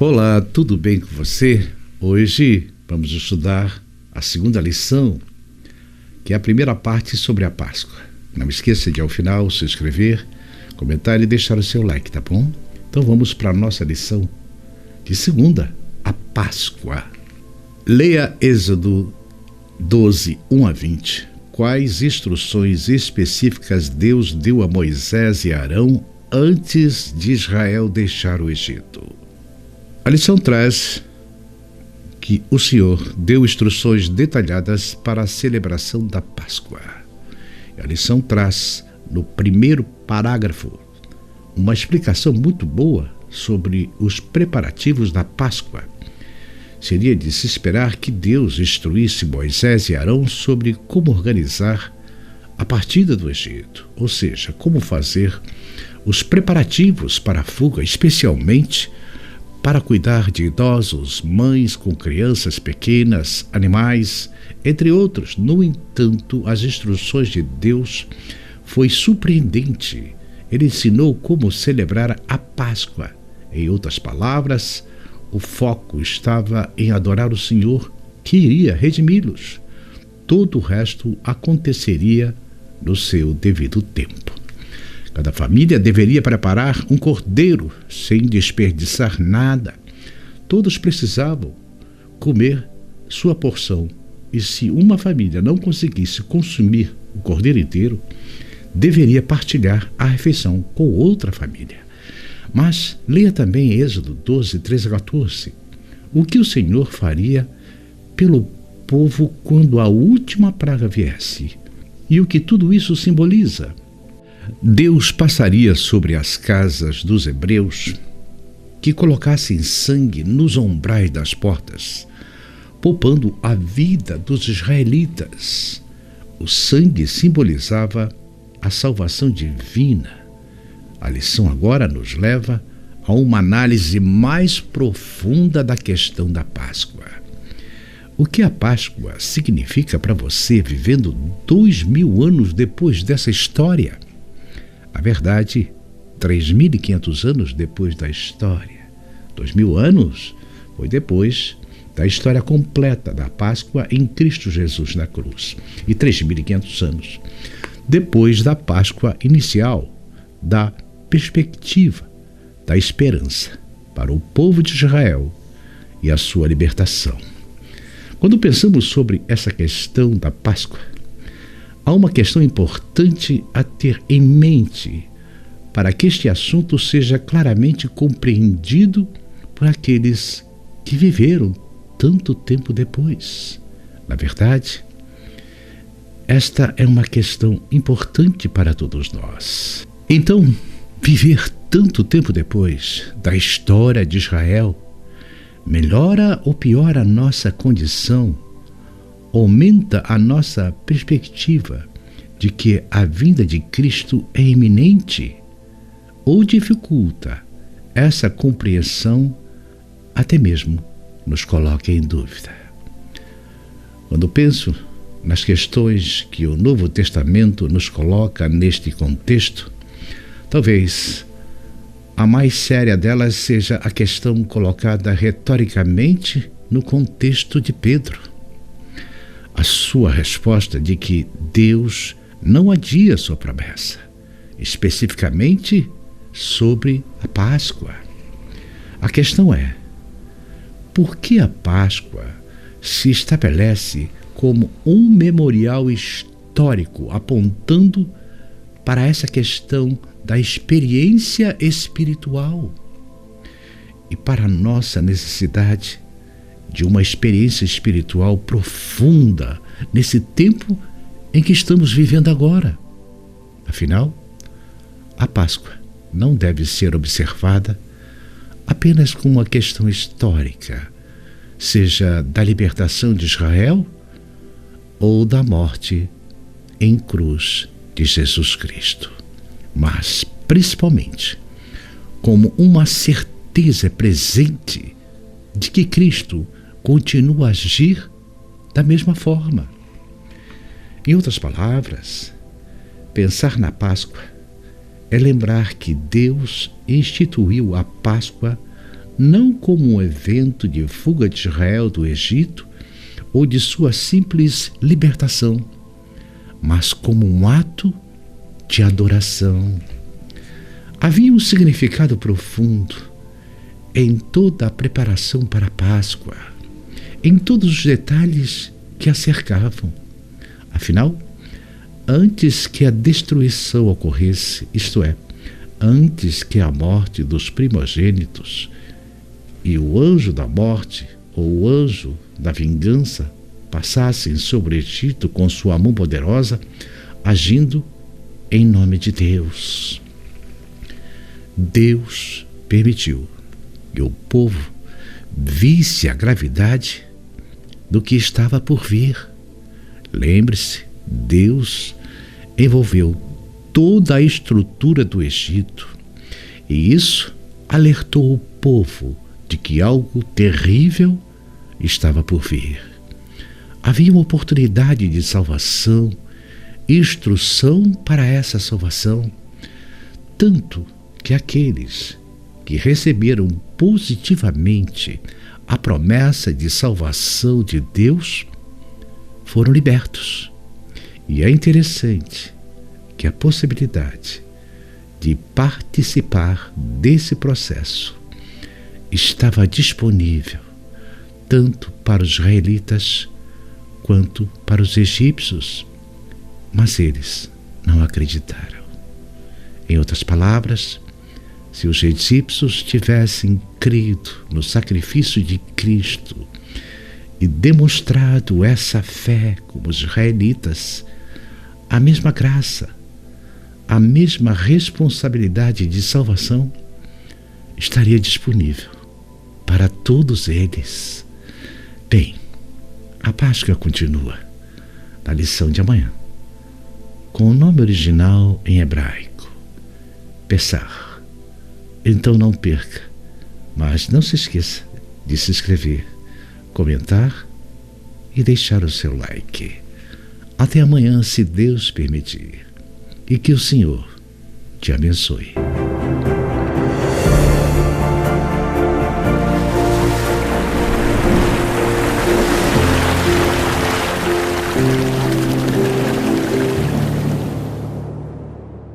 Olá, tudo bem com você? Hoje vamos estudar a segunda lição, que é a primeira parte sobre a Páscoa. Não esqueça de ao final se inscrever, comentar e deixar o seu like, tá bom? Então vamos para a nossa lição de segunda, a Páscoa. Leia Êxodo 12, 1 a 20. Quais instruções específicas Deus deu a Moisés e Arão antes de Israel deixar o Egito? A lição traz que o Senhor deu instruções detalhadas para a celebração da Páscoa. A lição traz, no primeiro parágrafo, uma explicação muito boa sobre os preparativos da Páscoa. Seria de se esperar que Deus instruísse Moisés e Arão sobre como organizar a partida do Egito, ou seja, como fazer os preparativos para a fuga, especialmente para cuidar de idosos, mães com crianças pequenas, animais, entre outros. No entanto, as instruções de Deus foi surpreendente. Ele ensinou como celebrar a Páscoa. Em outras palavras, o foco estava em adorar o Senhor, que iria redimi-los. Todo o resto aconteceria no seu devido tempo. Cada família deveria preparar um cordeiro sem desperdiçar nada. Todos precisavam comer sua porção. E se uma família não conseguisse consumir o cordeiro inteiro, deveria partilhar a refeição com outra família. Mas leia também Êxodo 12, 13 a 14. O que o Senhor faria pelo povo quando a última praga viesse? E o que tudo isso simboliza? Deus passaria sobre as casas dos hebreus que colocassem sangue nos umbrais das portas, poupando a vida dos israelitas. O sangue simbolizava a salvação divina. A lição agora nos leva a uma análise mais profunda da questão da Páscoa. O que a Páscoa significa para você vivendo 2000 anos depois dessa história? A verdade, 3.500 anos depois da história. 2000 anos foi depois da história completa da Páscoa em Cristo Jesus na cruz. E 3.500 anos depois da Páscoa inicial, da perspectiva, da esperança para o povo de Israel e a sua libertação. Quando pensamos sobre essa questão da Páscoa, há uma questão importante a ter em mente para que este assunto seja claramente compreendido por aqueles que viveram tanto tempo depois. Na verdade, esta é uma questão importante para todos nós. Então, viver tanto tempo depois da história de Israel melhora ou piora a nossa condição? Aumenta a nossa perspectiva de que a vinda de Cristo é iminente ou dificulta essa compreensão, até mesmo nos coloca em dúvida. Quando penso nas questões que o Novo Testamento nos coloca neste contexto, talvez a mais séria delas seja a questão colocada retoricamente no contexto de Pedro. A sua resposta de que Deus não adia sua promessa, especificamente sobre a Páscoa. A questão é, por que a Páscoa se estabelece como um memorial histórico apontando para essa questão da experiência espiritual e para a nossa necessidade de uma experiência espiritual profunda nesse tempo em que estamos vivendo agora? Afinal, a Páscoa não deve ser observada apenas como uma questão histórica, seja da libertação de Israel ou da morte em cruz de Jesus Cristo, mas principalmente como uma certeza presente de que Cristo continua a agir da mesma forma. Em outras palavras, pensar na Páscoa é lembrar que Deus instituiu a Páscoa não como um evento de fuga de Israel do Egito ou de sua simples libertação, mas como um ato de adoração. Havia um significado profundo em toda a preparação para a Páscoa, em todos os detalhes que a cercavam. Afinal, antes que a destruição ocorresse, isto é, antes que a morte dos primogênitos e o anjo da morte ou o anjo da vingança passassem sobre o Egito com sua mão poderosa, agindo em nome de Deus. Deus permitiu que o povo visse a gravidade do que estava por vir. Lembre-se, Deus envolveu toda a estrutura do Egito, e isso alertou o povo de que algo terrível estava por vir. Havia uma oportunidade de salvação, instrução para essa salvação, tanto que aqueles que receberam positivamente a promessa de salvação de Deus foram libertos. E é interessante que a possibilidade de participar desse processo estava disponível tanto para os israelitas quanto para os egípcios, mas eles não acreditaram. Em outras palavras, se os egípcios tivessem crido no sacrifício de Cristo e demonstrado essa fé como os israelitas, a mesma graça, a mesma responsabilidade de salvação estaria disponível para todos eles. Bem, a Páscoa continua na lição de amanhã, com o nome original em hebraico, Pessah. Então não perca, mas não se esqueça de se inscrever, comentar e deixar o seu like. Até amanhã, se Deus permitir, e que o Senhor te abençoe.